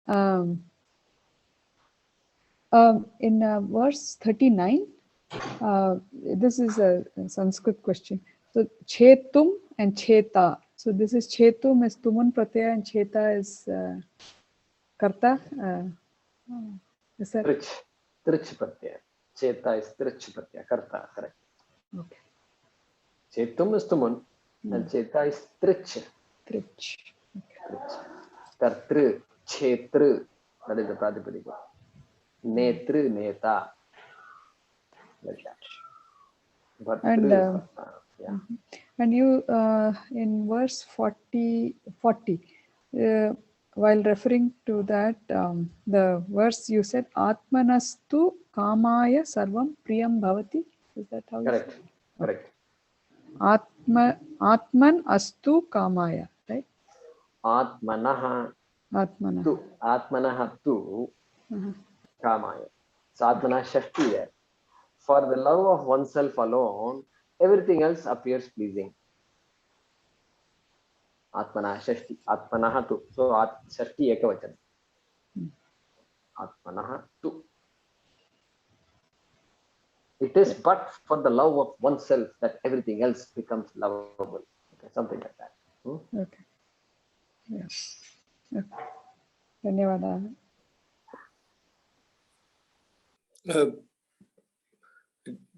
Um, in verse 39, this is a Sanskrit question. So chetum and cheta. So this is chetum is tuman pratyaya and cheta is karta. Is that? Trich pratyaya. Cheta is trich pratyaya. Karta, correct. Okay. Chetum is tuman and cheta is trich. Trich. Okay. Tartru, chetru. That is the pratipadika. Netru, neta. Like that. And yeah. And you in verse 40, while referring to that, the verse you said, Atmanastu kamaya sarvam priyam bhavati. Is that how you Correct. said? Correct. Atman astu kamaya, right? Atmanaha tu kamaya. So Atmana Shakti there. For the love of oneself alone, everything else appears pleasing. Atmana Shakti. Atmanaha tu. So Shakti Ekavachan. Atmanaha tu. It is but for the love of oneself that everything else becomes lovable. Okay, something like that. Okay. Yes. Okay. Dhanyavada.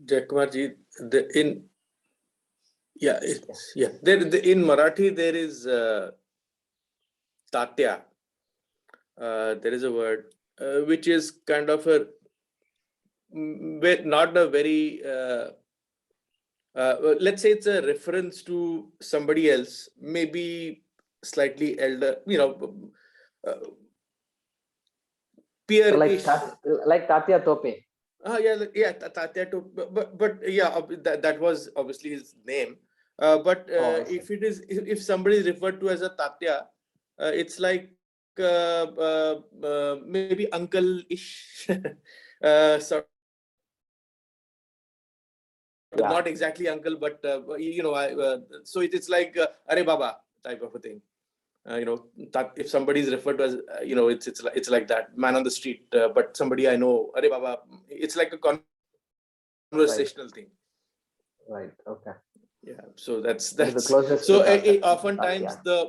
Jackmarji, in Marathi there is tatya. There is a word which is kind of a not a very let's say it's a reference to somebody else, maybe slightly elder, peer-ish. Like Tatya Tope. Tatya Tope. But yeah, that was obviously his name. If somebody is referred to as a Tatya, it's like maybe uncle-ish. Sort not exactly uncle, but so it's like Are Baba type of a thing. If somebody is referred to as it's like that man on the street, but somebody I know, Are Baba, it's like a conversational thing. Right. Okay. Yeah. So that's the closest. So oftentimes the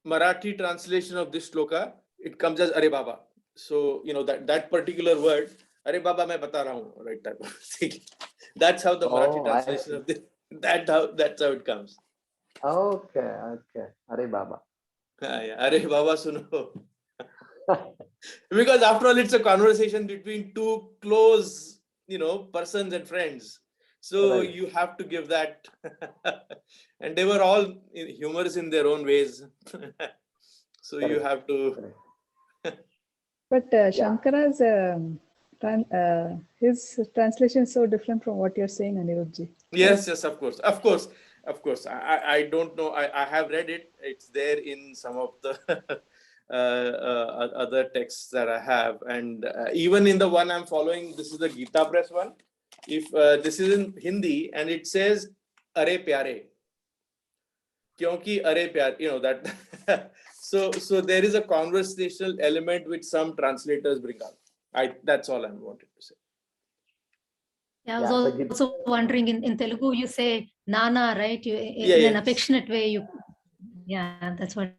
Marathi translation of this shloka, it comes as Are Baba. So that particular word, Are Baba main bata raha hu, right? Type of thing. That's how the Marathi translation of this. That's how it comes. Okay. Are Baba. Are Baba suno. Because after all, it's a conversation between two close, persons and friends. So you have to give that. And they were all humorous in their own ways. So you have to. But Shankara's his translation is so different from what you're saying, Anirudhji. Yes, of course. I don't know. I have read it. It's there in some of the other texts that I have, and even in the one I'm following, this is the Gita Press one. If this is in Hindi and it says "Are Pyare," kyonki Are Pyare, that. So there is a conversational element which some translators bring up. That's all I wanted to say. I was also wondering, in Telugu you say Nana, right? In an affectionate way. That's what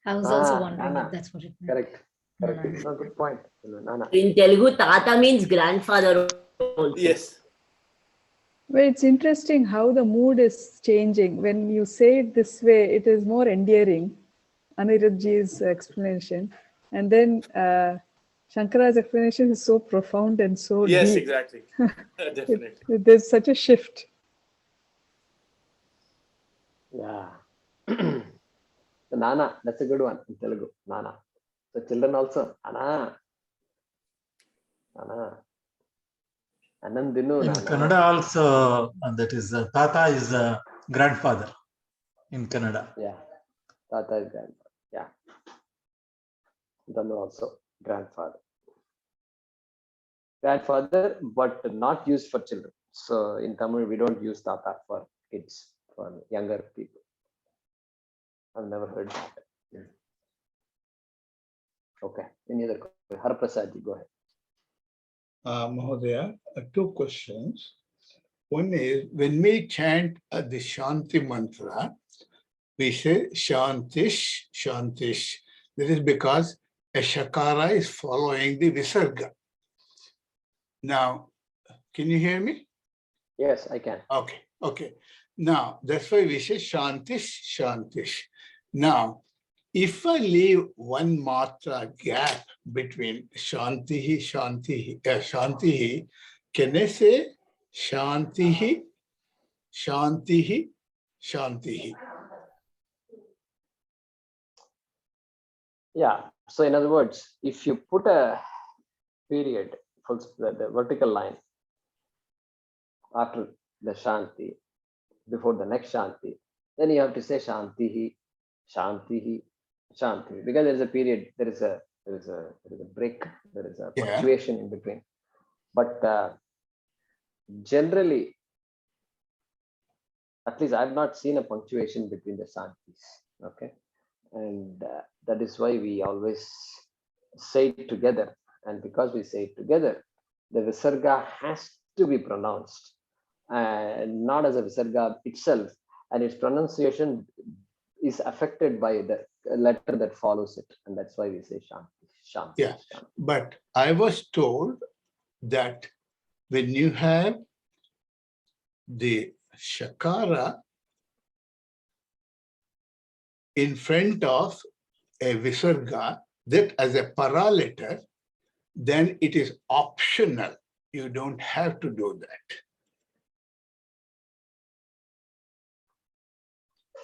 I was also wondering if that's what it meant. Correct. No, good point. Nana. In Telugu, Tata means grandfather also. Yes. Well, it's interesting how the mood is changing. When you say it this way, it is more endearing, Anirudhji's explanation. And then Shankara's explanation is so profound and so deep. Yes, exactly. Definitely. There's such a shift. Yeah. So Nana, that's a good one in Telugu. Nana. So children also, Nana. Anandinu. In Kannada also, that is Tata is grandfather in Kannada. Yeah. Tata is grandfather. Yeah. Danu also grandfather. Grandfather, but not used for children. So in Tamil, we don't use Tata for kids, for younger people. I've never heard that. Any other question? Haraprasad, go ahead. Mahodaya, two questions. One is, when we chant the Shanti mantra, we say Shantish, Shantish. This is because a Shakara is following the Visarga. Now, can you hear me? Yes, I can. Okay. Now, that's why we say Shantish, Shantish. Now, if I leave one matra gap between Shantihi, Shantihi, can I say Shantihi, Shantihi, Shantihi? Yeah. So in other words, if you put a period, the vertical line after the Shanti, before the next Shanti, then you have to say Shantihi, Shantihi, Shanti, because there is a period, there is a break, there is a punctuation in between. But generally, at least I've not seen a punctuation between the Shantis. Okay, and that is why we always say it together. And because we say it together, the Visarga has to be pronounced, and not as a Visarga itself, and its pronunciation is affected by the letter that follows it, and that's why we say Shanti. Shanti. Yeah, Shanti. but I was told that when you have the Shakara in front of a Visarga, that as a para letter, then it is optional. You don't have to do that.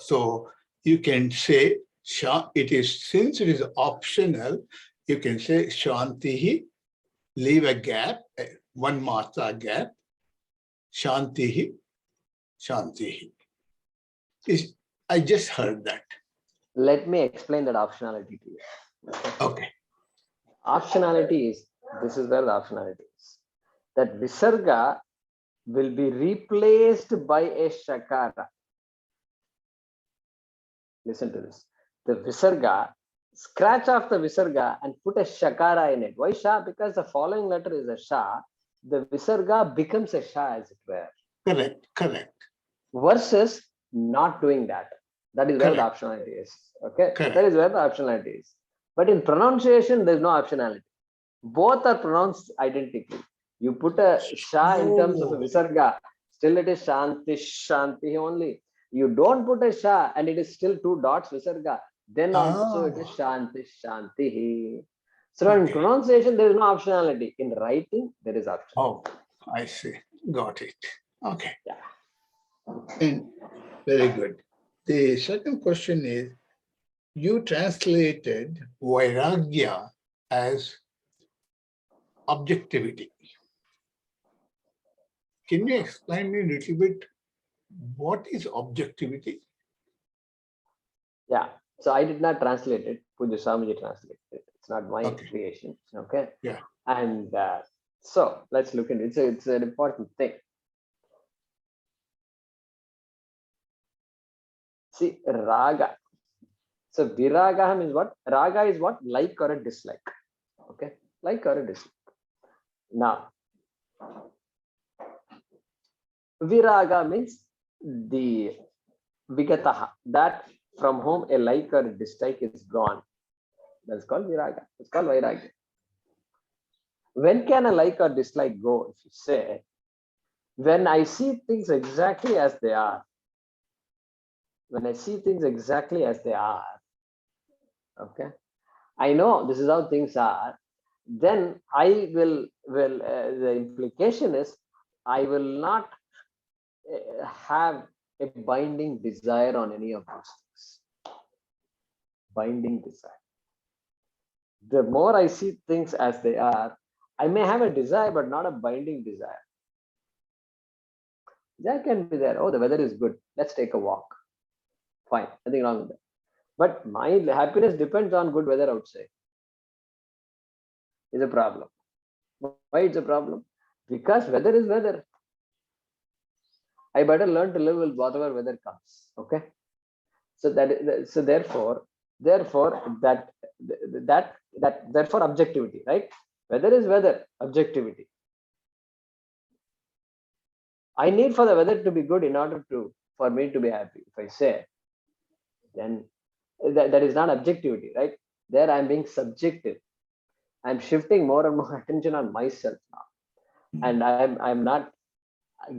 So you can say, since it is optional, you can say Shantihi, leave a gap, one matra gap, Shantihi, Shantihi. I just heard that. Let me explain that optionality to you. Okay. Optionality is, this is where the optionality is. That Visarga will be replaced by a Shakara. Listen to this. The Visarga, scratch off the Visarga and put a Shakara in it. Why Sha? Because the following letter is a Sha. The Visarga becomes a Sha, as it were. Correct. Versus not doing that. That is where the optionality is. Okay? Correct. That is where the optionality is. But in pronunciation, there is no optionality. Both are pronounced identically. You put a Sha in terms of a Visarga, still it is Shanti, Shanti only. You don't put a Sha and it is still two dots Visarga, then also it is Shanti, Shanti. So in pronunciation, there is no optionality. In writing, there is option. Oh, I see. Got it. Okay. Yeah. And very good. The second question is, you translated Vairagya as objectivity. Can you explain me a little bit what is objectivity? Yeah. So I did not translate it. Puja Swamiji translated it. It's not my creation. Okay. Yeah. And so let's look into it. It's an important thing. See, raga. So viraga means what? Raga is what? Like or a dislike. Okay. Like or a dislike. Now, viraga means the vigataha, that from whom a like or a dislike is gone. That's called viraga. It's called vairagya. When can a like or dislike go? If you say, when I see things exactly as they are. When I see things exactly as they are, okay, I know this is how things are, then I will, the implication is, I will not have a binding desire on any of those things. Binding desire. The more I see things as they are, I may have a desire, but not a binding desire. That can be there. Oh, the weather is good. Let's take a walk. Fine, nothing wrong with that. But my happiness depends on good weather outside. Is a problem. Why it's a problem? Because weather is weather. I better learn to live with whatever weather comes. Okay. So therefore, that therefore objectivity, right? Weather is weather, objectivity. I need for the weather to be good in order for me to be happy. If I say, then that is not objectivity, right? There I'm being subjective. I'm shifting more and more attention on myself now, and I'm not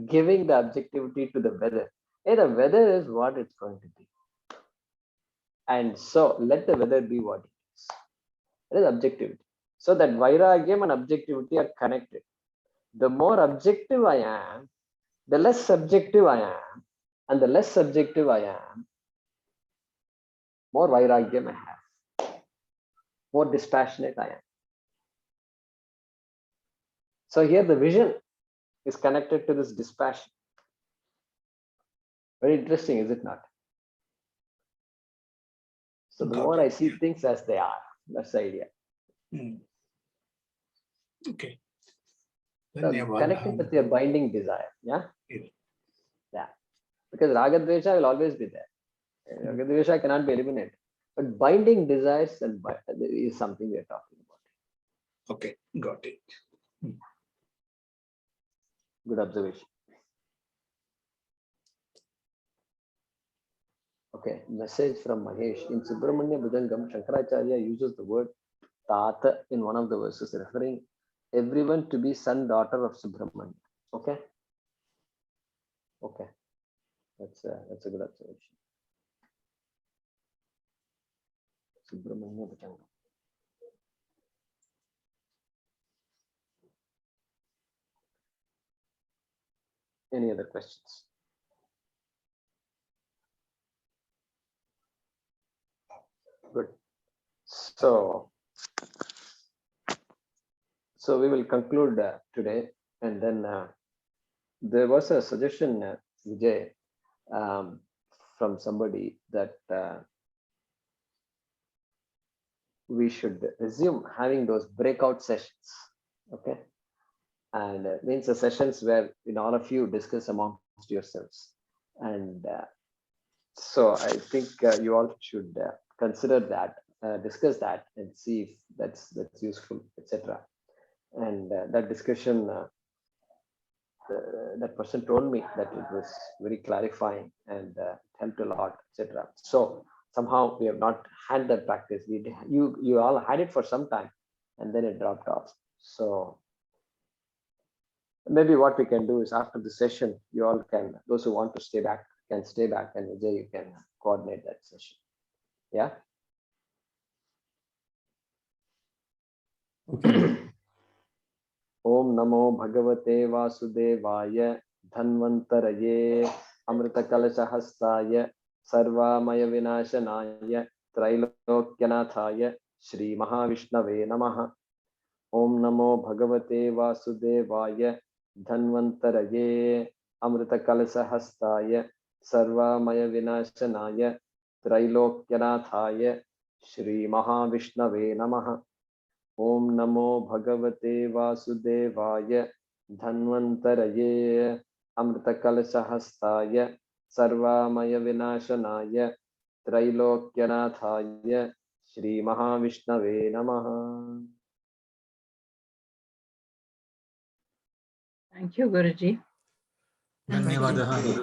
giving the objectivity to the weather. Hey, the weather is what it's going to be, and so let the weather be what it is. That is objectivity. So that vairagyam and objectivity are connected. The more objective I am, the less subjective I am, and the less subjective I am, more vairagyam I have, more dispassionate I am. So here the vision is connected to this dispassion. Very interesting, is it not? So the more I see things as they are, that's the idea. Okay. Connected with your binding desire, yeah? Yes. Yeah. Because ragadvesha will always be there. Ragadvesha cannot be eliminated. But binding desires is something we are talking about. Okay, got it. Good observation. Okay, message from Mahesh. In Subramanya Bhujangam, Shankaracharya uses the word Tata in one of the verses, referring everyone to be son, daughter of Subramanya. Okay? Okay. That's a good observation. Subramanya Bhujangam. Any other questions? Good. So we will conclude today, and then there was a suggestion, Vijay, from somebody that we should resume having those breakout sessions. Okay, and means the sessions where all of you discuss amongst yourselves, and so I think you all should consider that, discuss that, and see if that's useful, etc. And that discussion, that person told me that it was very clarifying and helped a lot, etc. So somehow we have not had that practice. You all had it for some time, and then it dropped off. So maybe what we can do is after the session, you all can, those who want to stay back can stay back, and Vijay, you can coordinate that session. Yeah. Okay. Om Namo Bhagavate Vasudevaya Dhanvantaraye Amritakalashahastaya Sarvamaya Vinashanaya Trailokyanataya Shri Mahavishnave Namaha. Om Namo Bhagavate Vasudevaya Dhanvantaraye Amritakalashahastaya Sarvamaya Vinashanaya Trailokyanataya Shri Mahavishnave Namaha. Om Namo Bhagavate Vasudevaya Dhanvantaraye Amritakalashahastaya Sarvamaya Vinashanaya Trailokyanataya Shri Mahavishnave Namaha. Thank you, Guruji. धन्यवादः.